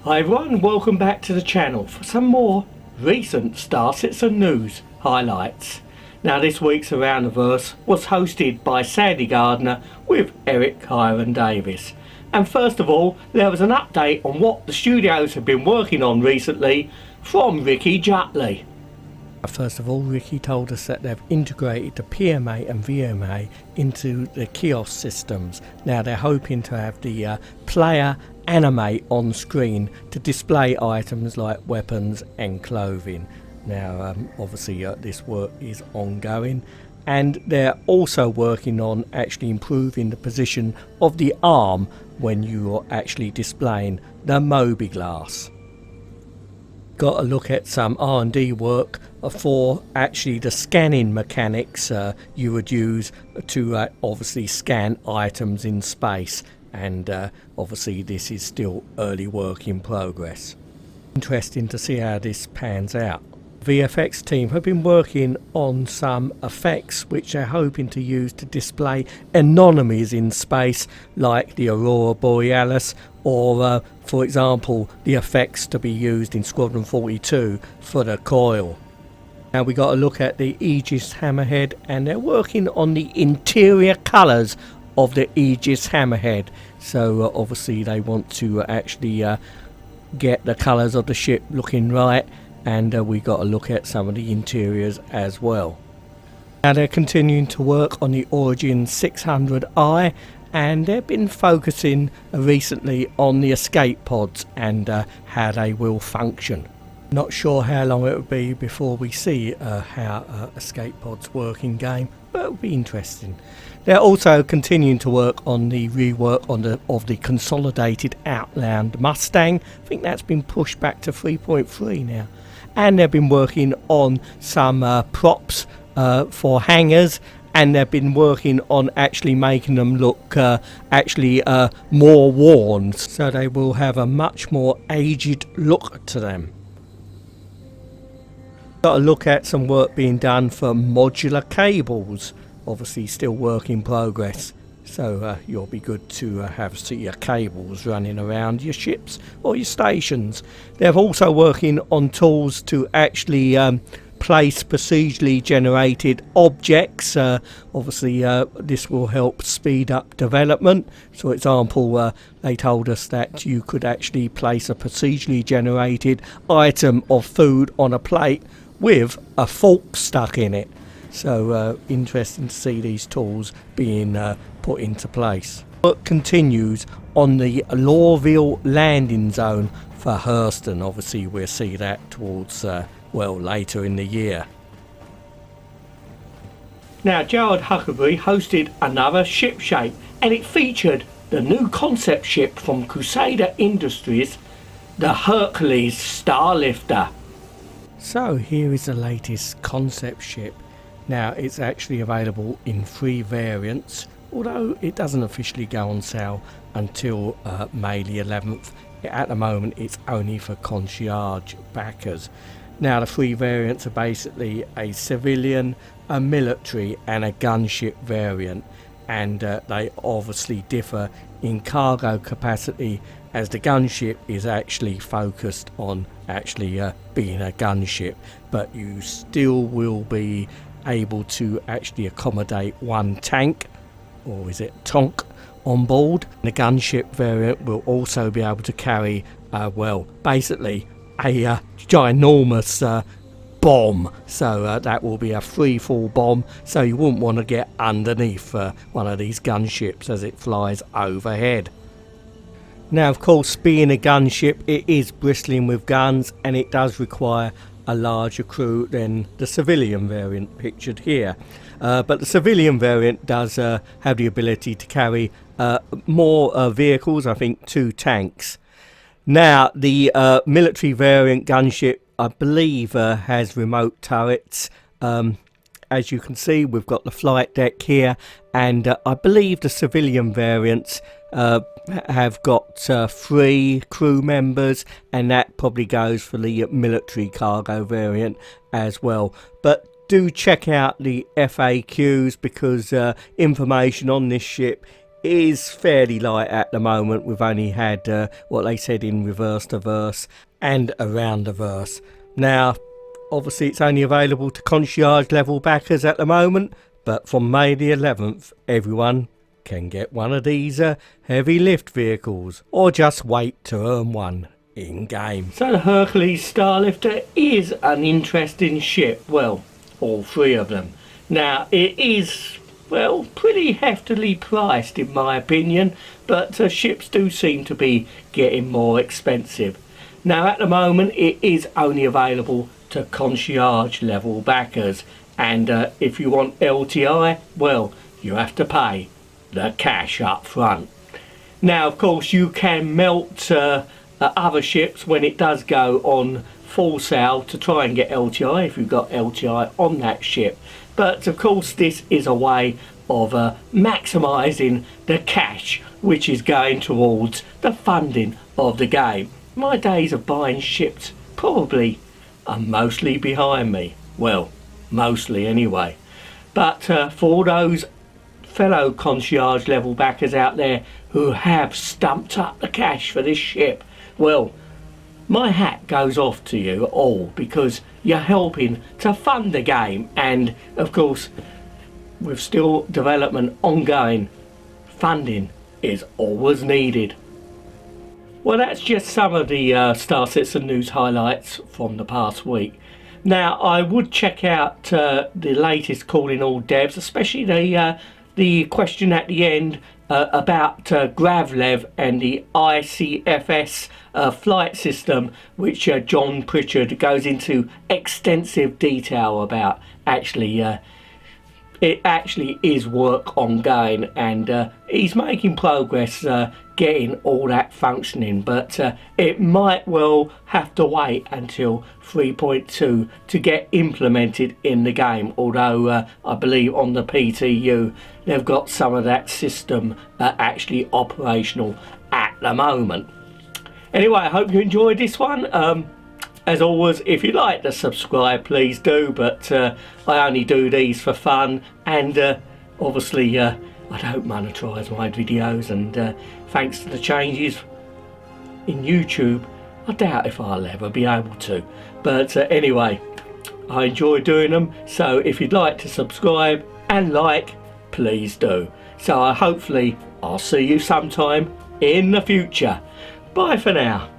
Hi everyone, welcome back to the channel for some more recent Star Citizen news highlights. Now this week's Around the Verse was hosted by Sandy Gardner with Eric Hiram Davis. And first of all, there was an update on what the studios have been working on recently from Ricky Jutley. First of all, Ricky told us that they've integrated the PMA and VMA into the kiosk systems. Now they're hoping to have the player animate on screen to display items like weapons and clothing. Now obviously this work is ongoing, and they're also working on actually improving the position of the arm when you are actually displaying the Mobi-Glass. Got a look at some R&D work for actually the scanning mechanics you would use to obviously scan items in space, and obviously this is still early work in progress. Interesting to see how this pans out. VFX team have been working on some effects which they're hoping to use to display anomalies in space, like the Aurora Borealis, or for example the effects to be used in Squadron 42 for the coil. Now we got a look at the Aegis Hammerhead, and they're working on the interior colours of the Aegis Hammerhead. So obviously they want to actually get the colours of the ship looking right, and we got a look at some of the interiors as well. Now they're continuing to work on the Origin 600i, and they've been focusing recently on the escape pods and how they will function. Not sure how long it will be before we see how escape pods work in game, but it'll be interesting. They're also continuing to work on the rework of the consolidated Outland Mustang. I think that's been pushed back to 3.3 now. And they've been working on some props for hangars, and they've been working on actually making them look more worn, so they will have a much more aged look to them. Got a look at some work being done for modular cables. Obviously still work in progress, so you'll be good to have your cables running around your ships or your stations. They're also working on tools to actually place procedurally generated objects. Obviously this will help speed up development. So for example, they told us that you could actually place a procedurally generated item of food on a plate with a fork stuck in it. So interesting to see these tools being put into place. Work continues on the Lorville landing zone for Hurston. Obviously we'll see that towards well, later in the year. Now Gerald Huckabee hosted another ship shape, and it featured the new concept ship from Crusader Industries, the Hercules Starlifter. So here is the latest concept ship. Now it's actually available in 3 variants, although it doesn't officially go on sale until May the 11th. At the moment it's only for concierge backers. Now the 3 variants are basically a civilian, a military and a gunship variant, and they obviously differ in cargo capacity, as the gunship is actually focused on actually being a gunship, but you still will be able to actually accommodate 1 tank, or is it tonk, on board. The gunship variant will also be able to carry well, basically a ginormous bomb, so that will be a free-fall bomb, so you wouldn't want to get underneath one of these gunships as it flies overhead. Now of course, being a gunship, it is bristling with guns, and it does require a larger crew than the civilian variant pictured here, but the civilian variant does have the ability to carry more vehicles, I think 2 tanks. Now the military variant gunship, I believe, has remote turrets. As you can see, we've got the flight deck here, and I believe the civilian variants have got 3 crew members, and that probably goes for the military cargo variant as well. But do check out the FAQs, because information on this ship is fairly light at the moment. We've only had what they said in reverse to verse and around the verse. Now, obviously it's only available to concierge level backers at the moment, but from May the 11th, everyone can get one of these heavy lift vehicles, or just wait to earn one in game. So the Hercules Starlifter is an interesting ship. Well, all three of them. Now it is, well, pretty heftily priced in my opinion, but ships do seem to be getting more expensive. Now at the moment it is only available to concierge level backers, and if you want LTI, well, you have to pay the cash up front. Now of course you can melt other ships when it does go on full sale to try and get LTI if you've got LTI on that ship, but of course this is a way of maximising the cash which is going towards the funding of the game. My days of buying ships probably are mostly behind me, well, mostly anyway, but for those fellow concierge level backers out there who have stumped up the cash for this ship, well, my hat goes off to you all, because you're helping to fund the game, and of course with still development ongoing, funding is always needed. Well, that's just some of the Star Citizen news highlights from the past week. Now I would check out the latest Calling All Devs, especially the question at the end about Gravlev and the ICFS flight system, which John Pritchard goes into extensive detail about. It actually is work ongoing, and he's making progress getting all that functioning, but it might well have to wait until 3.2 to get implemented in the game, although I believe on the PTU they've got some of that system actually operational at the moment. Anyway, I hope you enjoyed this one. As always, if you'd like to subscribe, please do, but I only do these for fun, and obviously I don't monetize my videos, and thanks to the changes in YouTube, I doubt if I'll ever be able to. But anyway, I enjoy doing them, so if you'd like to subscribe and like, please do. So hopefully I'll see you sometime in the future. Bye for now.